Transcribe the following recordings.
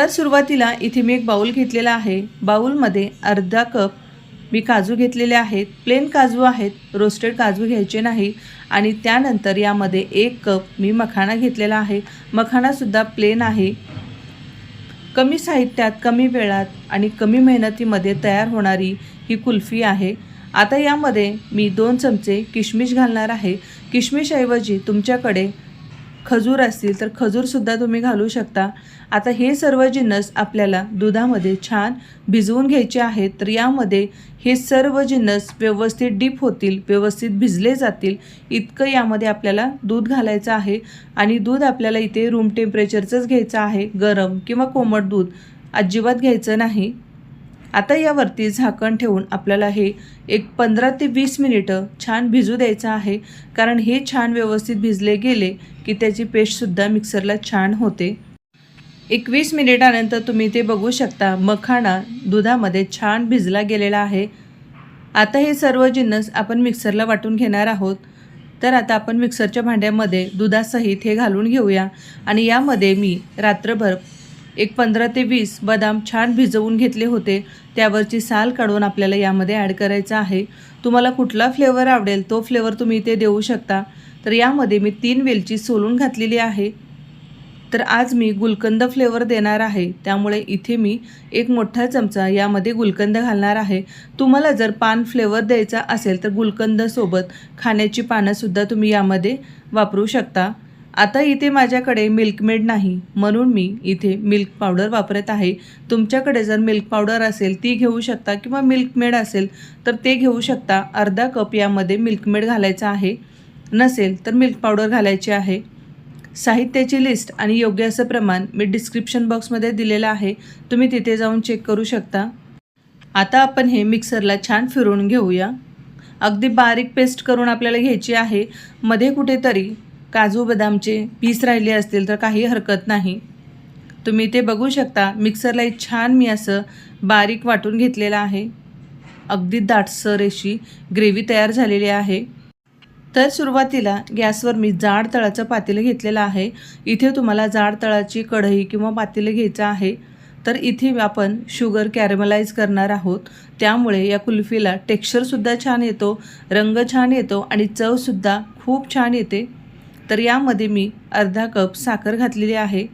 तर सुरुवातीला इथे मी एक बाउल घेतलेला आहे। बाउलमध्ये अर्धा कप मी काजू घेतलेले आहेत। प्लेन काजू आहेत, रोस्टेड काजू घ्यायचे नाही। आणि त्यानंतर यामध्ये 1 कप मी मखाना घेतलेला आहे। मखानासुद्धा प्लेन आहे। कमी साहित्यात, कमी वेळात आणि कमी मेहनतीमध्ये तयार होणारी ही कुल्फी आहे। आता यामध्ये मी 2 चमचे किशमिश घालणार आहे। किशमिशऐवजी तुमच्याकडे खजूर असतील तर खजूरसुद्धा तुम्ही घालू शकता। आता हे सर्व जिन्नस आपल्याला दुधामध्ये छान भिजवून घ्यायचे आहेत। तर यामध्ये हे सर्व जिन्नस व्यवस्थित डीप होतील, व्यवस्थित भिजले जातील इतकं यामध्ये आपल्याला दूध घालायचं आहे। आणि दूध आपल्याला इथे रूम टेम्परेचरचंच घ्यायचं आहे, गरम किंवा कोमट दूध अजिबात घ्यायचं नाही। आता यावरती झाकण ठेवून आपल्याला हे एक 15 ते 20 मिनिटं छान भिजू द्यायचं आहे। कारण हे छान व्यवस्थित भिजले गेले की त्याची पेस्टसुद्धा मिक्सरला छान होते। 20 मिनिटानंतर तुम्ही ते बघू शकता, मखाना दुधामध्ये छान भिजला गेलेला आहे। आता हे सर्व जिन्नस आपण मिक्सरला वाटून घेणार आहोत। तर आता आपण मिक्सरच्या भांड्यामध्ये दुधासहित हे घालून घेऊया। आणि यामध्ये मी रात्रभर एक 15 ते 20 बदाम छान भिजवून घेतले होते, त्यावरची साल काढून आपल्याला यामध्ये ॲड करायचा आहे। तुम्हाला कुठला फ्लेवर आवडेल तो फ्लेवर तुम्ही इथे देऊ शकता। तर यामध्ये मी 3 वेलची सोलून घातलेली आहे। तर आज मी गुलकंद फ्लेवर देणार आहे, त्यामुळे इथे मी 1 मोठा चमचा यामध्ये गुलकंद घालणार आहे। तुम्हाला जर पान फ्लेवर द्यायचा असेल तर गुलकंदसोबत खाण्याची पानंसुद्धा तुम्ही यामध्ये वापरू शकता। आता इथे माझ्याकडे मिल्कमेड नाही, म्हणून मी इथे मिल्क पावडर वापरत आहे। तुमच्याकडे जर मिल्क पावडर असेल ती घेऊ शकता किंवा मिल्कमेड असेल तर ते घेऊ शकता। अर्धा कप यामध्ये मिल्कमेड घालायचा आहे, नसेल तर मिल्क पावडर घालायची आहे। साहित्याची लिस्ट आणि योग्य असं प्रमाण मी डिस्क्रिप्शन बॉक्समध्ये दिलेलं आहे, तुम्ही तिथे जाऊन चेक करू शकता। आता आपण हे मिक्सरला छान फिरवून घेऊया। अगदी बारीक पेस्ट करून आपल्याला घ्यायची आहे। मध्ये कुठेतरी काजू बदामचे पीस राहिले असतील तर काही हरकत नाही। तुम्ही ते बघू शकता, मिक्सरला छान मी असं बारीक वाटून घेतलेलं आहे। अगदी दाटसर अशी ग्रेव्ही तयार झालेली आहे। तर सुरुवातीला गॅसवर मी जाड तळाचं पातेलं घेतलेलं आहे। इथे तुम्हाला जाड तळाची कढई किंवा पातेलं घ्यायचं आहे। तर इथे आपण शुगर कॅरमलाइज करणार आहोत, त्यामुळे या कुल्फीला टेक्स्चरसुद्धा छान येतो, रंग छान येतो आणि चवसुद्धा खूप छान येते। तर यामध्ये मी अर्धा कप साखर घातलेली आहे।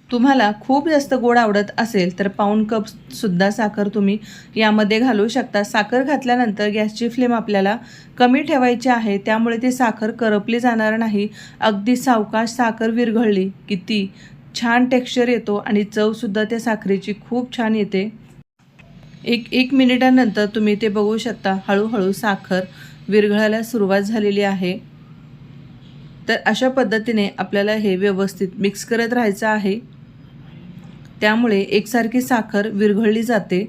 तुम्हाला खूप जास्त गोड आवडत असेल तर पाऊण कपसुद्धा साखर तुम्ही यामध्ये घालू शकता। साखर घातल्यानंतर गॅसची फ्लेम आपल्याला कमी ठेवायची आहे, त्यामुळे ती साखर करपली जाणार नाही। अगदी सावकाश साखर विरघळली की ती छान टेक्स्चर येतो आणि चवसुद्धा त्या साखरेची खूप छान येते। एक मिनिटानंतर तुम्ही ते बघू शकता, हळूहळू साखर विरघळायला सुरुवात झालेली आहे। तर अशा पद्धतीने आपल्याला हे व्यवस्थित मिक्स करत राहायचं आहे, त्यामुळे एकसारखी साखर विरघळली जाते।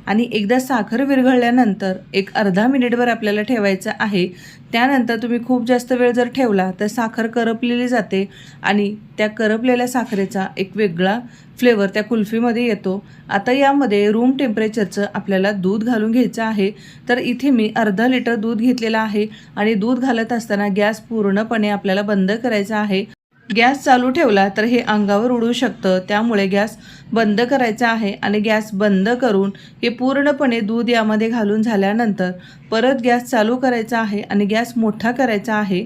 आणि एकदा साखर विरघळल्यानंतर एक अर्धा मिनिटभर आपल्याला ठेवायचं आहे। त्यानंतर तुम्ही खूप जास्त वेळ जर ठेवला तर साखर करपलेली जाते आणि त्या करपलेल्या साखरेचा एक वेगळा फ्लेवर त्या कुल्फीमध्ये येतो। आता यामध्ये रूम टेम्परेचरचं आपल्याला दूध घालून घ्यायचं आहे। तर इथे मी अर्धा लिटर दूध घेतलेलं आहे आणि दूध घालत असताना गॅस पूर्णपणे आपल्याला बंद करायचा आहे। गॅस चालू ठेवला तर हे अंगावर उडू शकतं, त्यामुळे गॅस बंद करायचा आहे। आणि गॅस बंद करून हे पूर्णपणे दूध यामध्ये घालून झाल्यानंतर परत गॅस चालू करायचा आहे आणि गॅस मोठा करायचा आहे,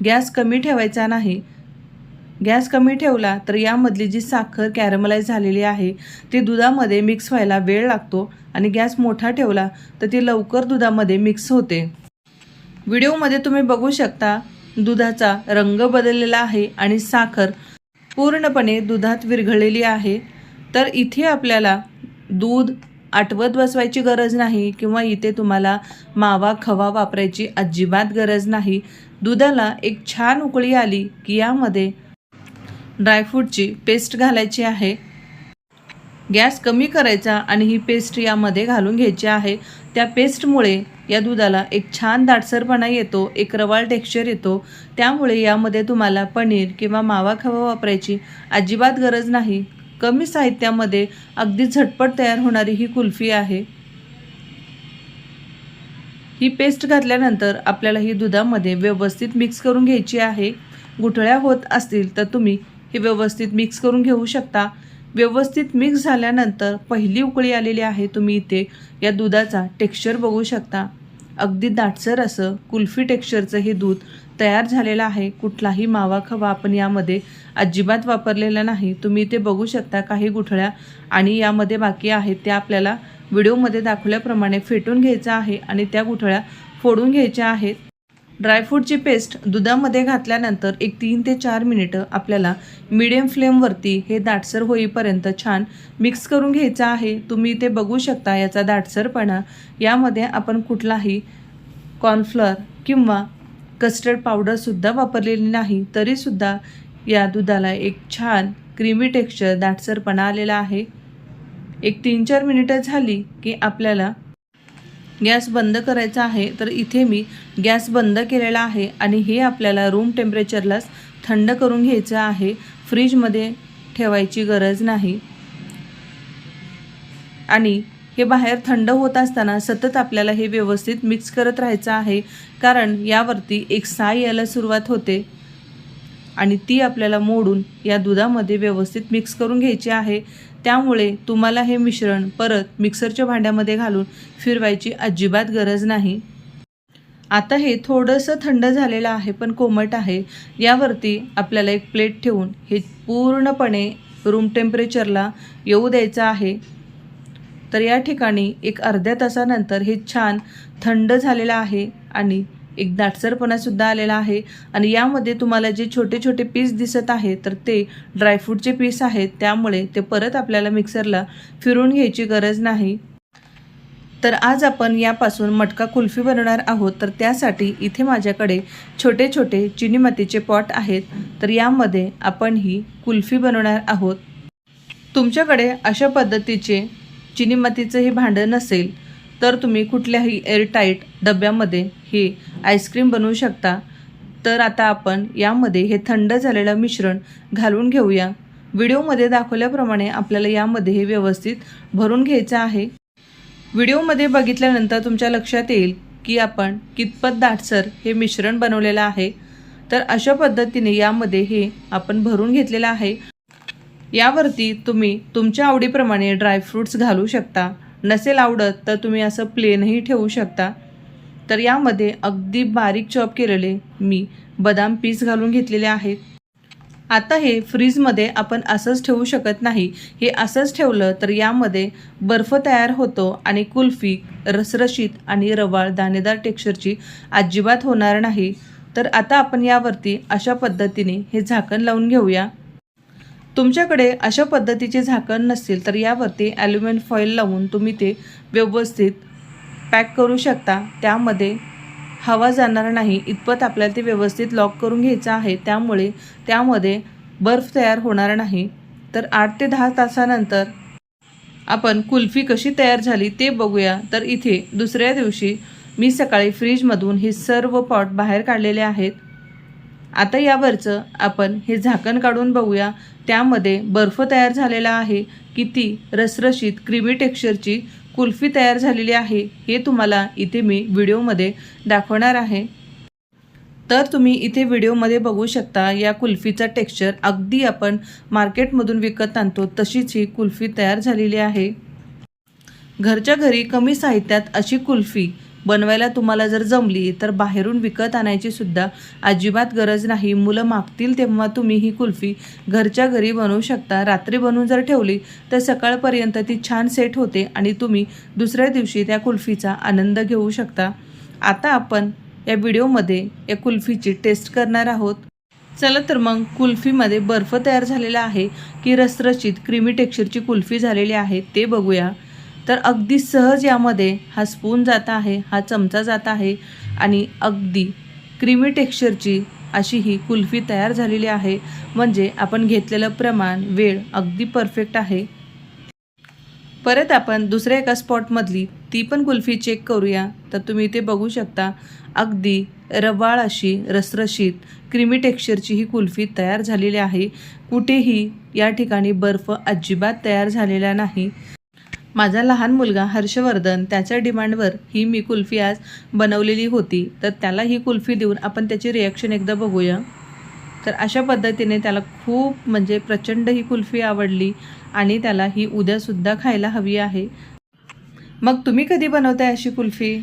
गॅस कमी ठेवायचा नाही। गॅस कमी ठेवला तर यामधली जी साखर कॅरमलाइज झालेली आहे ती दुधामध्ये मिक्स व्हायला वेळ लागतो आणि गॅस मोठा ठेवला तर ती लवकर दुधामध्ये मिक्स होते। व्हिडिओमध्ये तुम्ही बघू शकता, दुधाचा रंग बदललेला आहे आणि साखर पूर्णपणे दुधात विरघळलेली आहे। तर इथे आपल्याला दूध आटवत बसवायची गरज नाही किंवा इथे तुम्हाला मावा खवा वापरायची अजिबात गरज नाही। दुधाला एक छान उकळी आली की यामध्ये ड्रायफ्रूटची पेस्ट घालायची आहे। गॅस कमी करायचा आणि ही पेस्ट यामध्ये घालून घ्यायची आहे। त्या पेस्टमुळे या दुधाला एक छान दाटसरपणा येतो, एक रवाळ टेक्स्चर येतो, त्यामुळे यामध्ये तुम्हाला पनीर किंवा मावा खवा वापरायची अजिबात गरज नाही। कमी साहित्यामध्ये अगदी झटपट तयार होणारी ही कुल्फी आहे। ही पेस्ट घातल्यानंतर आपल्याला ही दुधामध्ये व्यवस्थित मिक्स करून घ्यायची आहे। गुठळ्या होत असतील तर तुम्ही हे व्यवस्थित मिक्स करून घेऊ शकता। व्यवस्थित मिक्स झाल्यानंतर पहिली उकळी आलेली आहे। तुम्ही इथे या दुधाचा टेक्स्चर बघू शकता। अगदी दाटसर असं कुल्फी टेक्स्चरचं हे दूध तयार झालेलं आहे। कुठलाही मावा खवा आपण यामध्ये अजिबात वापरलेला नाही। तुम्ही इथे बघू शकता काही गुठळ्या आणि यामध्ये बाकी आहेत त्या आपल्याला व्हिडिओमध्ये दाखवल्याप्रमाणे फेटून घ्यायचं आहे आणि त्या गुठळ्या फोडून घ्यायच्या आहेत। ड्रायफ्रूटची पेस्ट दुधामध्ये घातल्यानंतर एक 3 ते 4 मिनिटं आपल्याला मीडियम फ्लेमवरती हे दाटसर होईपर्यंत छान मिक्स करून घ्यायचं आहे। तुम्ही इथे बघू शकता याचा दाटसरपणा। यामध्ये आपण कुठलाही कॉर्नफ्लोअर किंवा कस्टर्ड पावडरसुद्धा वापरलेली नाही, तरीसुद्धा या दुधाला एक छान क्रीमी टेक्स्चर दाटसरपणा आलेला आहे। एक 3-4 मिनिटं झाली की आपल्याला गॅस बंद करायचा आहे। तर इथे मी गॅस बंद केलेला आहे आणि हे आपल्याला रूम टेम्परेचरलाच थंड करून घ्यायचं आहे। फ्रीजमध्ये ठेवायची गरज नाही आणि हे बाहेर थंड होत असताना सतत आपल्याला हे व्यवस्थित मिक्स करत राहायचं आहे, कारण यावरती एक साय यायला सुरुवात होते आणि ती आपल्याला मोडून या दुधामध्ये व्यवस्थित मिक्स करून घ्यायची आहे। त्यामुळे तुम्हाला हे मिश्रण परत मिक्सरच्या भांड्यामध्ये घालून फिरवायची अजिबात गरज नाही। आता हे थोडंसं थंड झालेलं आहे पण कोमट आहे। यावरती आपल्याला एक प्लेट ठेवून हे पूर्णपणे रूम टेम्परेचरला येऊ द्यायचं आहे। तर या ठिकाणी एक अर्ध्या तासानंतर हे छान थंड झालेलं आहे आणि एक दाटसरपणासुद्धा आलेला आहे आणि यामध्ये तुम्हाला जे छोटे छोटे पीस दिसत आहेत तर ते ड्रायफ्रूटचे पीस आहेत, त्यामुळे ते परत आपल्याला मिक्सरला फिरून घ्यायची गरज नाही। तर आज आपण यापासून मटका कुल्फी बनवणार आहोत। तर त्यासाठी इथे माझ्याकडे छोटे छोटे चिनी मातीचे पॉट आहेत। तर यामध्ये आपण ही कुल्फी बनवणार आहोत। तुमच्याकडे अशा पद्धतीचे चिनी मातीचं हे भांडं नसेल तर तुम्ही कुठल्याही एअरटाईट डब्यामध्ये हे आईस्क्रीम बनवू शकता। तर आता आपण यामध्ये हे थंड झालेलं मिश्रण घालून घेऊया। व्हिडिओमध्ये दाखवल्याप्रमाणे आपल्याला यामध्ये हे व्यवस्थित भरून घ्यायचं आहे। व्हिडिओमध्ये बघितल्यानंतर तुमच्या लक्षात येईल की आपण कितपत दाटसर हे मिश्रण बनवलेलं आहे। तर अशा पद्धतीने यामध्ये हे आपण भरून घेतलेलं आहे। यावरती तुम्ही तुमच्या आवडीप्रमाणे ड्रायफ्रूट्स घालू शकता, नसेल आवडत तर तुम्ही असं प्लेनही ठेवू शकता। तर यामध्ये अगदी बारीक चॉप केलेले मी बदाम पीस घालून घेतलेले आहेत। आता हे फ्रीजमध्ये आपण असंच ठेवू शकत नाही। हे असंच ठेवलं तर यामध्ये बर्फ तयार होतो आणि कुल्फी रसरशीत आणि रवाळ दाणेदार टेक्स्चरची अजिबात होणार नाही। तर आता आपण यावरती अशा पद्धतीने हे झाकण लावून घेऊया। तुमच्याकडे अशा पद्धतीचे झाकण नसेल तर यावरती ॲल्युमिनियम फॉईल लावून तुम्ही ते व्यवस्थित पॅक करू शकता। त्यामध्ये हवा जाणार नाही इतपत आपल्याला ते व्यवस्थित लॉक करून घ्यायचं आहे, त्यामुळे त्यामध्ये बर्फ तयार होणार नाही। तर 8 ते 10 तासानंतर आपण कुल्फी कशी तयार झाली ते बघूया। तर इथे दुसऱ्या दिवशी मी सकाळी फ्रीजमधून हे सर्व पॉट बाहेर काढलेले आहेत। आता यावरचं आपण हे झाकण काढून बघूया, त्यामध्ये बर्फ तयार झालेला आहे। किती रसरशीत क्रीमी टेक्स्चरची कुल्फी तयार झालेली आहे हे तुम्हाला इथे मी व्हिडिओमध्ये दाखवणार आहे। तर तुम्ही इथे व्हिडिओमध्ये बघू शकता या कुल्फीचा टेक्स्चर अगदी आपण मार्केटमधून विकत आणतो तशीच ही कुल्फी तयार झालेली आहे। घरच्या घरी कमी साहित्यात अशी कुल्फी बनवायला तुम्हाला जर जमली तर बाहेरून विकत आणायची सुद्धा अजिबात गरज नाही। मुलं मागतील तेव्हा तुम्ही ही कुल्फी घरच्या घरी बनवू शकता। रात्री बनवून जर ठेवली तर सकाळपर्यंत ती छान सेट होते आणि तुम्ही दुसऱ्या दिवशी त्या कुल्फीचा आनंद घेऊ शकता। आता आपण या व्हिडिओमध्ये या कुल्फीची टेस्ट करणार आहोत। चला तर मग कुल्फीमध्ये बर्फ तयार झालेला आहे की रसरशीत क्रीमी टेक्स्चरची कुल्फी झालेली आहे ते बघूया। तर अगदी सहज यामध्ये हा स्पून जात आहे, हा चमचा जात आहे आणि अगदी क्रीमी टेक्स्चरची अशी ही कुल्फी तयार झालेली आहे। म्हणजे आपण घेतलेलं प्रमाण वेळ अगदी परफेक्ट आहे। परत आपण दुसऱ्या एका स्पॉटमधली ती पण कुल्फी चेक करूया। तर तुम्ही इथे बघू शकता अगदी रवाळ अशी रसरशीत क्रीमी टेक्स्चरची ही कुल्फी तयार झालेली आहे। कुठेही या ठिकाणी बर्फ अजिबात तयार झालेला नाही। माझा लहान मुलगा हर्षवर्धन त्याच्या डिमांडवर ही मी कुल्फी आज बनवलेली होती, तर त्याला ही कुल्फी देऊन आपण त्याची रिॲक्शन एकदा बघूया। तर अशा पद्धतीने त्याला खूप म्हणजे प्रचंड ही कुल्फी आवडली आणि त्याला ही उद्यासुद्धा खायला हवी आहे. मग तुम्ही कधी बनवताय अशी कुल्फी?